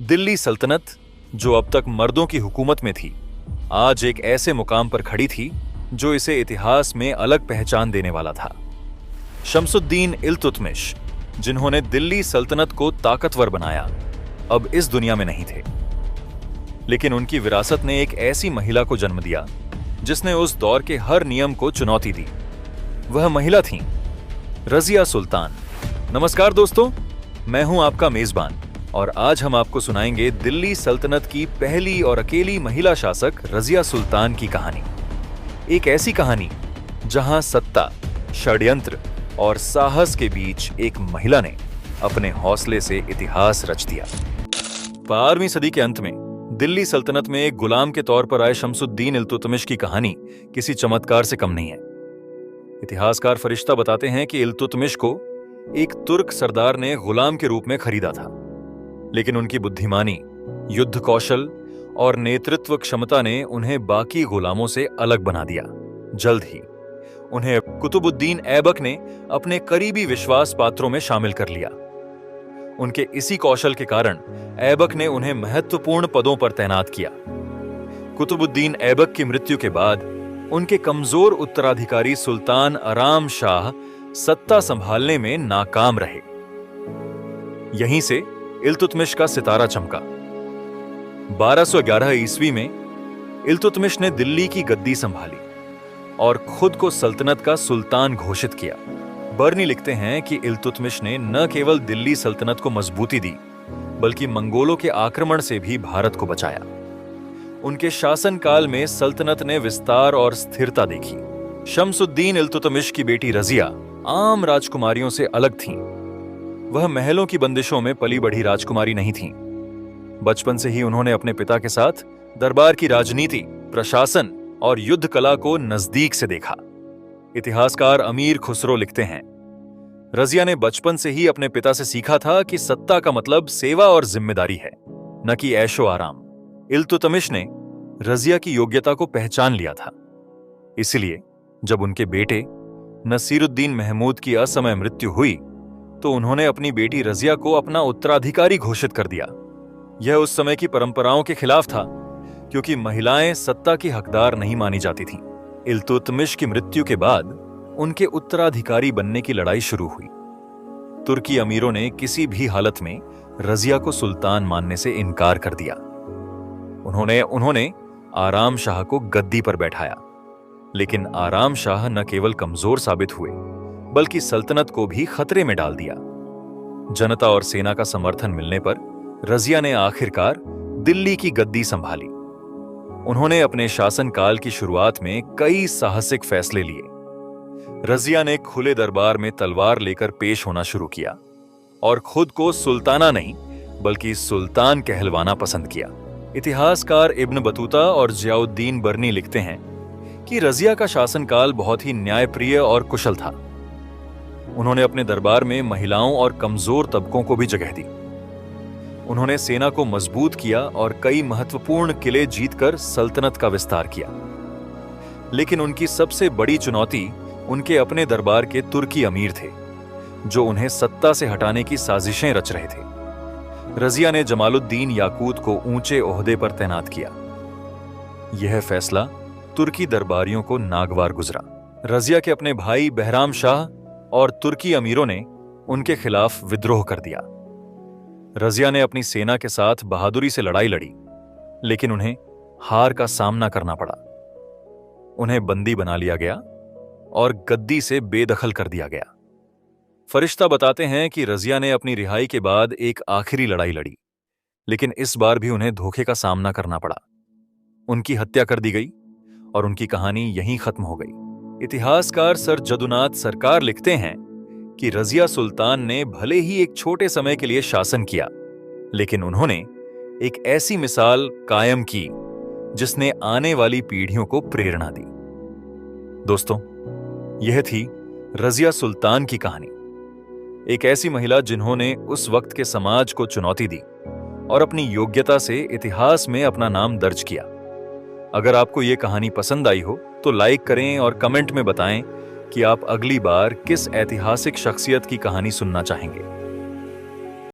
दिल्ली सल्तनत, जो अब तक मर्दों की हुकूमत में थी, आज एक ऐसे मुकाम पर खड़ी थी जो इसे इतिहास में अलग पहचान देने वाला था। शम्सुद्दीन इल्तुतमिश, जिन्होंने दिल्ली सल्तनत को ताकतवर बनाया, अब इस दुनिया में नहीं थे। लेकिन उनकी विरासत ने एक ऐसी महिला को जन्म दिया जिसने उस दौर के हर नियम को चुनौती दी। वह महिला थीं रजिया सुल्तान। नमस्कार दोस्तों, मैं हूं आपका मेजबान और आज हम आपको सुनाएंगे दिल्ली सल्तनत की पहली और अकेली महिला शासक रजिया सुल्तान की कहानी। एक ऐसी कहानी जहां सत्ता, षड्यंत्र और साहस के बीच एक महिला ने अपने हौसले से इतिहास रच दिया। 12वीं सदी के अंत में दिल्ली सल्तनत में एक गुलाम के तौर पर आए शम्सुद्दीन इल्तुतमिश की कहानी किसी चमत्कार से कम नहीं है। इतिहासकार फरिश्ता बताते हैं कि इल्तुतमिश को एक तुर्क सरदार ने गुलाम के रूप में खरीदा था, लेकिन उनकी बुद्धिमानी, युद्ध कौशल और नेतृत्व क्षमता ने उन्हें बाकी गुलामों से अलग बना दिया। जल्द ही उन्हें कुतुबुद्दीन ऐबक ने अपने करीबी विश्वास पात्रों में शामिल कर लिया। उनके इसी कौशल के कारण ऐबक ने उन्हें महत्वपूर्ण पदों पर तैनात किया। कुतुबुद्दीन ऐबक की मृत्यु के बाद उनके कमजोर उत्तराधिकारी सुल्तान आराम शाह सत्ता संभालने में नाकाम रहे। यहीं से इल्तुतमिश का सितारा चमका। 1211 ईस्वी में इल्तुतमिश ने दिल्ली की गद्दी संभाली और खुद को सल्तनत का सुल्तान घोषित किया। बर्नी लिखते हैं कि इल्तुतमिश ने न केवल दिल्ली सल्तनत को मजबूती दी, बल्कि मंगोलों के आक्रमण से भी भारत को बचाया। उनके शासनकाल में सल्तनत ने विस्तार और स्थिरता देखी। शम्सुद्दीन इल्तुतमिश की बेटी रजिया आम राजकुमारियों से अलग थीं। वह महलों की बंदिशों में पली बढ़ी राजकुमारी नहीं थीं। बचपन से ही उन्होंने अपने पिता के साथ दरबार की राजनीति, प्रशासन और युद्ध कला को नजदीक से देखा। इतिहासकार अमीर खुसरो लिखते हैं, रजिया ने बचपन से ही अपने पिता से सीखा था कि सत्ता का मतलब सेवा और जिम्मेदारी है, न कि ऐशो आराम। इल्तुतमिश ने रजिया की योग्यता को पहचान लिया था। इसलिए जब उनके बेटे नसीरुद्दीन महमूद की असमय मृत्यु हुई तो उन्होंने अपनी बेटी रजिया को अपना उत्तराधिकारी घोषित कर दिया। यह उस समय की परंपराओं के खिलाफ था, क्योंकि महिलाएं सत्ता की हकदार नहीं मानी जाती थीं। इल्तुतमिश की मृत्यु के बाद उनके उत्तराधिकारी बनने की लड़ाई शुरू हुई। तुर्की अमीरों ने किसी भी हालत में रजिया को सुल्तान मानने से इनकार कर दिया। उन्होंने आराम शाह को गद्दी पर बैठाया, लेकिन आराम शाह न केवल कमजोर साबित हुए, बल्कि सल्तनत को भी खतरे में डाल दिया। जनता और सेना का समर्थन मिलने पर रजिया ने आखिरकार दिल्ली की गद्दी संभाली। उन्होंने अपने शासनकाल की शुरुआत में कई साहसिक फैसले लिए। रजिया ने खुले दरबार में तलवार लेकर पेश होना शुरू किया और खुद को सुल्ताना नहीं, बल्कि सुल्तान कहलवाना पसंद किया। इतिहासकार इब्न बतूता और जियाउद्दीन बर्नी लिखते हैं कि रजिया का शासनकाल बहुत ही न्यायप्रिय और कुशल था। उन्होंने अपने दरबार में महिलाओं और कमजोर तबकों को भी जगह दी। उन्होंने सेना को मजबूत किया और कई महत्वपूर्ण किले जीतकर सल्तनत का विस्तार किया। लेकिन उनकी सबसे बड़ी चुनौती उनके अपने दरबार के तुर्की अमीर थे, जो उन्हें सत्ता से हटाने की साजिशें रच रहे थे। रजिया ने जमालुद्दीन याकूत को ऊंचे ओहदे पर तैनात किया। यह फैसला तुर्की दरबारियों को नागवार गुजरा। रजिया के अपने भाई बहराम शाह और तुर्की अमीरों ने उनके खिलाफ विद्रोह कर दिया। रजिया ने अपनी सेना के साथ बहादुरी से लड़ाई लड़ी, लेकिन उन्हें हार का सामना करना पड़ा। उन्हें बंदी बना लिया गया और गद्दी से बेदखल कर दिया गया। फरिश्ता बताते हैं कि रजिया ने अपनी रिहाई के बाद एक आखिरी लड़ाई लड़ी, लेकिन इस बार भी उन्हें धोखे का सामना करना पड़ा। उनकी हत्या कर दी गई और उनकी कहानी यहीं खत्म हो गई। इतिहासकार सर जदुनाथ सरकार लिखते हैं कि रजिया सुल्तान ने भले ही एक छोटे समय के लिए शासन किया, लेकिन उन्होंने एक ऐसी मिसाल कायम की जिसने आने वाली पीढ़ियों को प्रेरणा दी। दोस्तों, यह थी रजिया सुल्तान की कहानी। एक ऐसी महिला जिन्होंने उस वक्त के समाज को चुनौती दी और अपनी योग्यता से इतिहास में अपना नाम दर्ज किया। अगर आपको यह कहानी पसंद आई हो तो लाइक करें और कमेंट में बताएं कि आप अगली बार किस ऐतिहासिक शख्सियत की कहानी सुनना चाहेंगे।